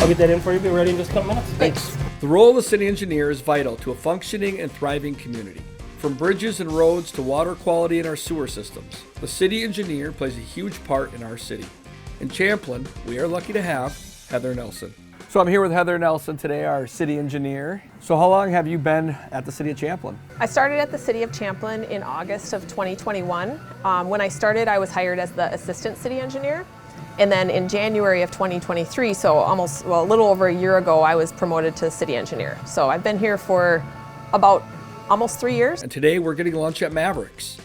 I'll get that in for you. Be ready in just a couple minutes. Thanks. The role of the city engineer is vital to a functioning and thriving community. From bridges and roads to water quality in our sewer systems, the city engineer plays a huge part in our city. In Champlin, we are lucky to have Heather Nelson. So I'm here with Heather Nelson today, our city engineer. So how long have you been at the city of Champlin? I started at the City of Champlin in August of 2021. When I started, I was hired as the assistant city engineer. And then in January of 2023, so a little over a year ago, I was promoted to city engineer. So I've been here for about almost 3 years. And today we're getting lunch at Mavericks.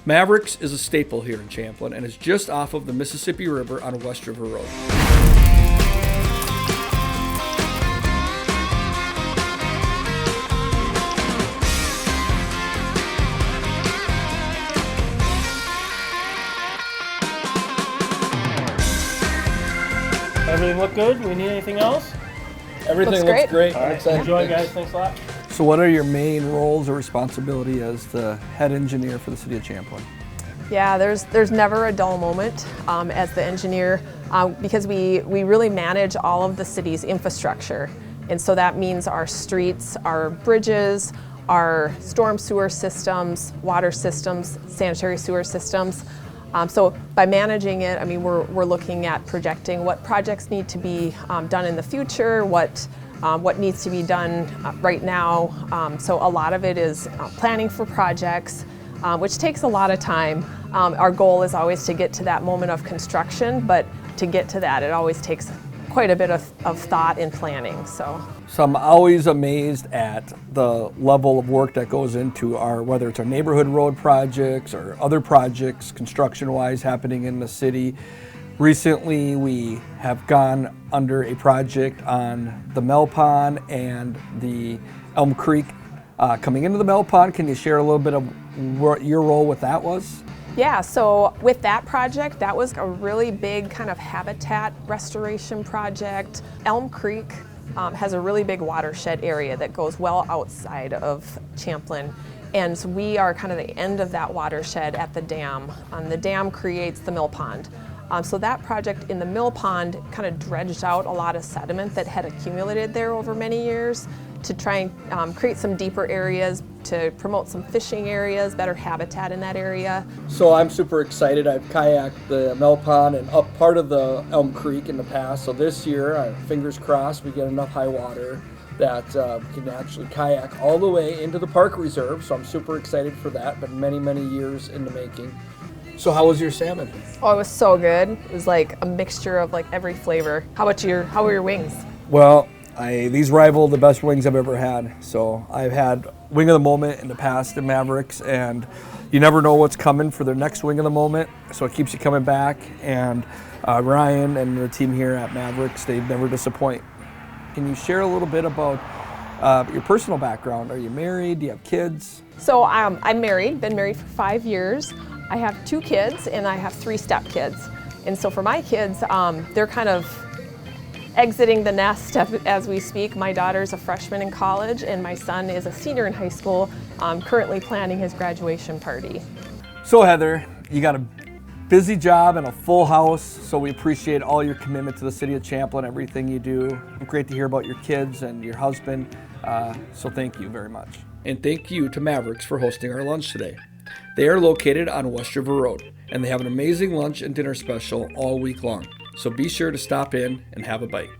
Mavericks is a staple here in Champlin and is just off of the Mississippi River on West River Road. Everything look good? We need anything else? Everything Looks looks great. All I'm right. excited. Enjoy, guys. Thanks a lot. So what are your main roles or responsibility as the head engineer for the city of Champlin? Yeah, there's never a dull moment as the engineer because we really manage all of the city's infrastructure. And so that means our streets, our bridges, our storm sewer systems, water systems, sanitary sewer systems. So by managing it, I mean, we're looking at projecting what projects need to be done in the future, what needs to be done right now. So a lot of it is planning for projects, which takes a lot of time. Our goal is always to get to that moment of construction, but to get to that, it always takes quite a bit of thought and planning. So I'm always amazed at the level of work that goes into whether it's our neighborhood road projects or other projects construction-wise happening in the city. Recently, we have gone under a project on the Mel Pond and the Elm Creek coming into the Mel Pond. Can you share a little bit of what your role with that was? yeah, so with that project, that was a really big kind of habitat restoration project. Elm Creek has a really big watershed area that goes well outside of Champlin. And so we are kind of the end of that watershed at the dam. The dam creates the mill pond. So that project in the mill pond kind of dredged out a lot of sediment that had accumulated there over many years to try and create some deeper areas, to promote some fishing areas, better habitat in that area. So I'm super excited. I've kayaked the Mel Pond and up part of the Elm Creek in the past. So this year, fingers crossed, we get enough high water that we can actually kayak all the way into the park reserve. So I'm super excited for that. Been many, many years in the making. So how was your salmon? Oh, it was so good. It was like a mixture of like every flavor. How were your wings? Well, these rival the best wings I've ever had. So I've had wing of the moment in the past in Mavericks, and you never know what's coming for their next wing of the moment. So it keeps you coming back. And Ryan and the team here at Mavericks, they never disappoint. Can you share a little bit about your personal background? Are you married? Do you have kids? So I'm married, been married for 5 years. I have 2 kids and I have 3 stepkids. And so for my kids, they're kind of exiting the nest as we speak. My daughter's a freshman in college and my son is a senior in high school, currently planning his graduation party. So Heather, you got a busy job and a full house, so we appreciate all your commitment to the city of Champlin, everything you do. Great to hear about your kids and your husband, so thank you very much. And thank you to Mavericks for hosting our lunch today. They are located on West River Road, and they have an amazing lunch and dinner special all week long. So be sure to stop in and have a bite.